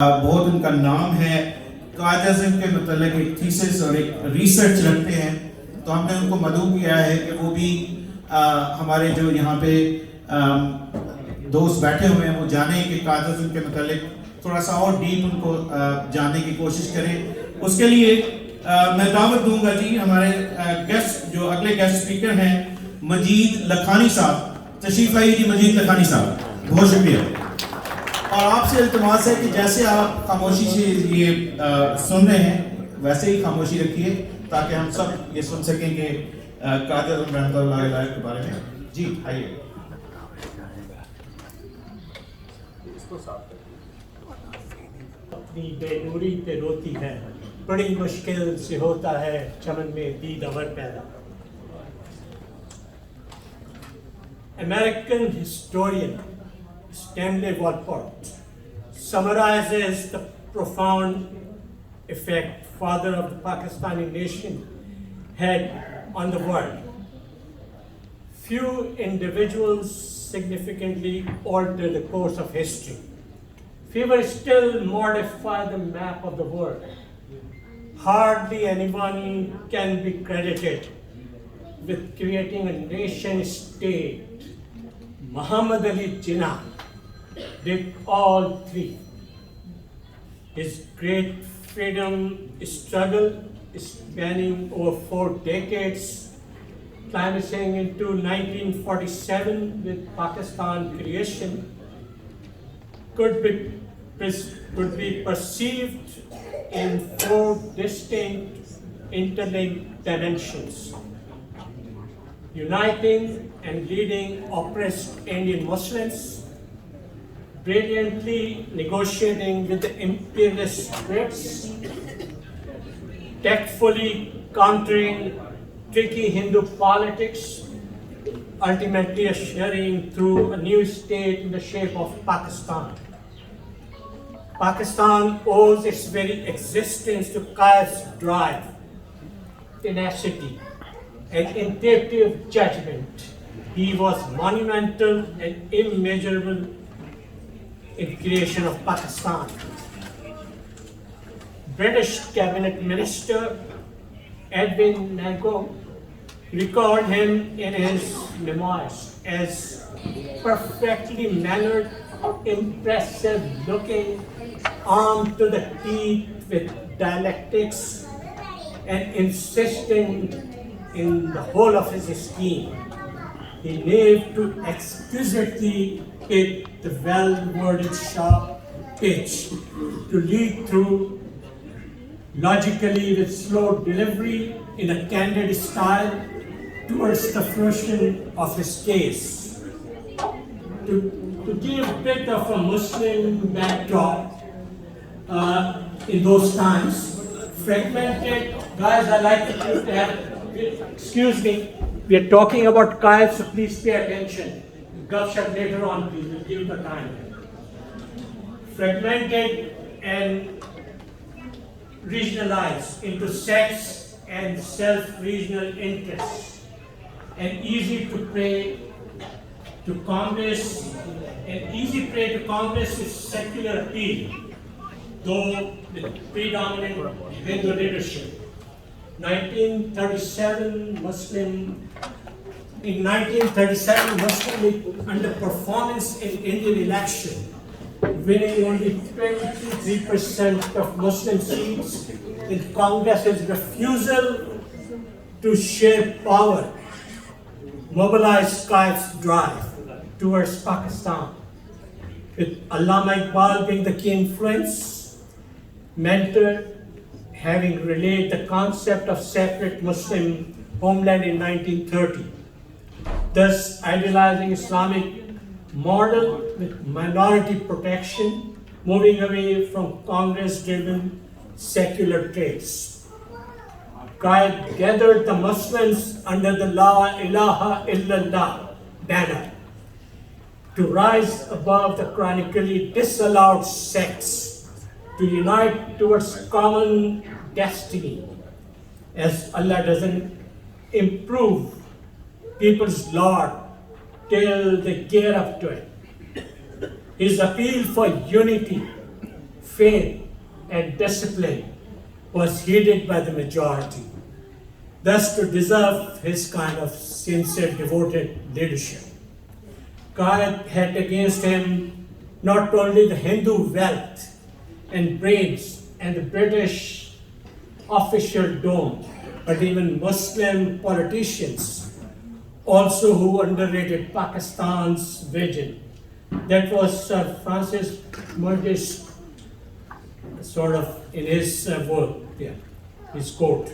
बहुत उनका नाम है। क्वाइड के मतलब एक थीसिस और एक रिसर्च रखते हैं, तो हमने उनको मदऊ किया है कि वो भी हमारे जो यहाँ पे दोस्त बैठे हुए हैं वो जाने कि क्वाइड के मतलब थोड़ा सा और डीप उनको जानने की कोशिश करें। उसके लिए मैं दावत दूंगा जी हमारे गेस्ट जो अगले गेस्ट स्पीकर हैं मजीद लखानी साहब, तशरीफ आइए जी मजीद लखानी साहब, बहुत शुक्रिया। और आपसे इल्तिमास है कि जैसे आप खामोशी से ये सुन रहे हैं वैसे ही खामोशी रखिए ताकि हम सब ये सुन सकें कि कादिर रहमतुल्लाह के बारे में। जी आइए। अपनी बेनूरी पे रोती है, बड़ी मुश्किल से होता है चमन में दीदावर पैदा। American historian Stanley Walport summarizes the profound effect father of the Pakistani nation had on the world. Few individuals significantly alter the course of history. Few still modify the map of the world. Hardly anyone can be credited with creating a nation state. Muhammad Ali Jinnah did all three. His great freedom struggle spanning over 4 decades, climaxing into 1947 with Pakistan creation, could be perceived in 4 distinct interlinked dimensions: uniting and leading oppressed Indian Muslims, brilliantly negotiating with the imperialist Brits, tactfully countering tricky Hindu politics, ultimately ushering through a new state in the shape of Pakistan. Pakistan owes its very existence to Quaide's drive, tenacity, and intuitive judgment. He was monumental and immeasurable in creation of Pakistan. British cabinet minister Edwin Nanko recalled him in his memoirs as perfectly mannered, impressive looking, armed to the teeth with dialectics, and insisting in the whole of his scheme. He lived to exquisitely hit the well-worded sharp pitch, to lead through logically with slow delivery in a candid style towards the fruition of his case. To give a bit of a Muslim backdrop in those times, fragmented, guys, I like to have, excuse me, we are talking about Quaide, so please pay attention. Gupshup later on, please, we'll give you the time. Fragmented and regionalized into sects and self-regional interests, and easy to prey to Congress, with secular appeal, though with predominant Hindu leadership. 1937 Muslim League underperformance in Indian election, winning only 23% of Muslim seats in Congress's refusal to share power, mobilized Quaide's drive towards Pakistan, with Allama Iqbal being the key influence, mentor, having relayed the concept of separate Muslim homeland in 1930, thus idealizing Islamic model with minority protection, moving away from Congress-driven secular traits. Quaide gathered the Muslims under the La ilaha illallah banner to rise above the chronically disallowed sects, to unite towards common destiny, as Allah doesn't improve people's lot till they gear up to it. His appeal for unity faith and discipline was heeded by the majority. Thus, to deserve his kind of sincere, devoted leadership, Quaide had against him not only the Hindu wealth and brains and the British official dome, but even Muslim politicians also who underrated Pakistan's vision. That was Sir Francis Murge's sort of in his work, his quote.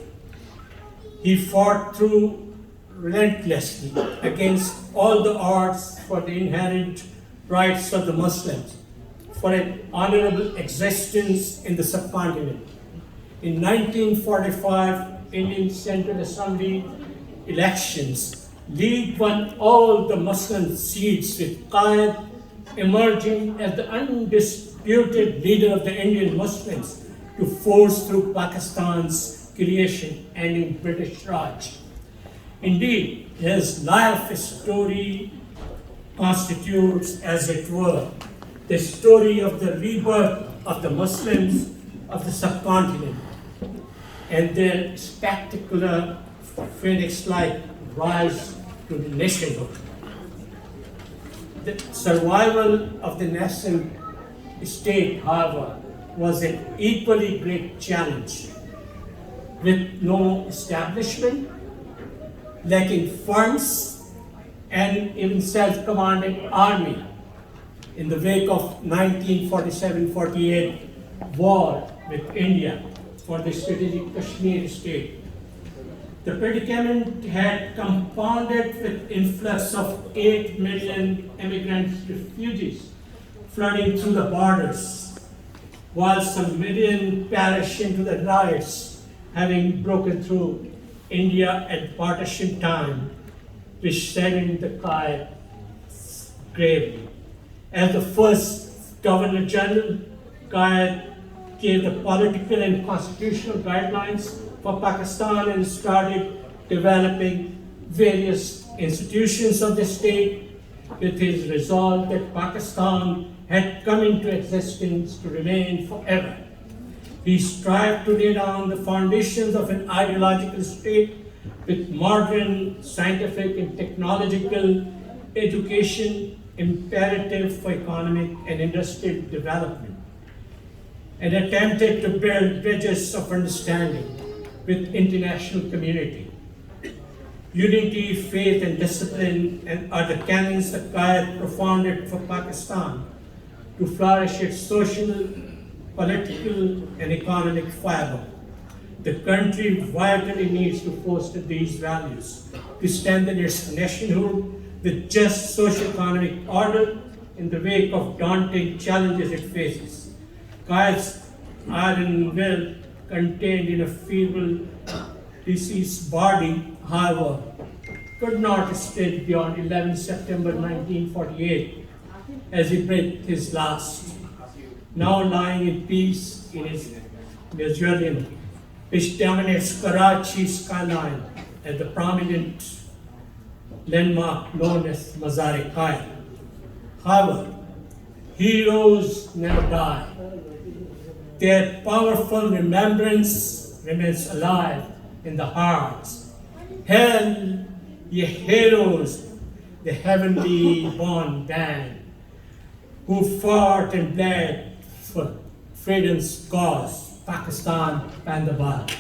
He fought through relentlessly against all the odds for the inherent rights of the Muslims, for an honorable existence in the subcontinent. In 1945 Indian Central Assembly elections, League won all the Muslim seats, with Quaide emerging as the undisputed leader of the Indian Muslims to force through Pakistan's creation, ending British Raj. Indeed, his life story constitutes, as it were, the story of the rebirth of the Muslims of the subcontinent and their spectacular phoenix-like rise to the nationhood. The survival of the nation state, however, was an equally great challenge. With no establishment, lacking funds, and even self-commanded army in the wake of 1947-48 war with India for the strategic Kashmir state. The predicament had compounded with influx of 8 million immigrant refugees flooding through the borders, while some million perished into the riots having broken through India at partition time, which saddened the Quaide gravely. As the first Governor General, Quaide gave the political and constitutional guidelines for Pakistan and started developing various institutions of the state with his resolve that Pakistan had come into existence to remain forever. He strived to lay down the foundations of an ideological state with modern scientific and technological education imperative for economic and industrial development, and attempted to build bridges of understanding with international community. Unity, faith, and discipline are the canons that Quaide propounded for Pakistan to flourish its social, political, and economic fiber. The country vitally needs to foster these values to strengthen its nationhood with just socio-economic order in the wake of daunting challenges it faces. Quaide's iron will contained in a feeble, diseased body, however, could not stay beyond 11 September 1948 as he breathed his last, now lying in peace in his mausoleum, which dominates Karachi's skyline as the prominent landmark known as Mazar-e-Quaide. However, heroes never die. Their powerful remembrance remains alive in the hearts. Hail, ye heroes, the heavenly born band, who fought and bled for freedom's cause, Pakistan and the world.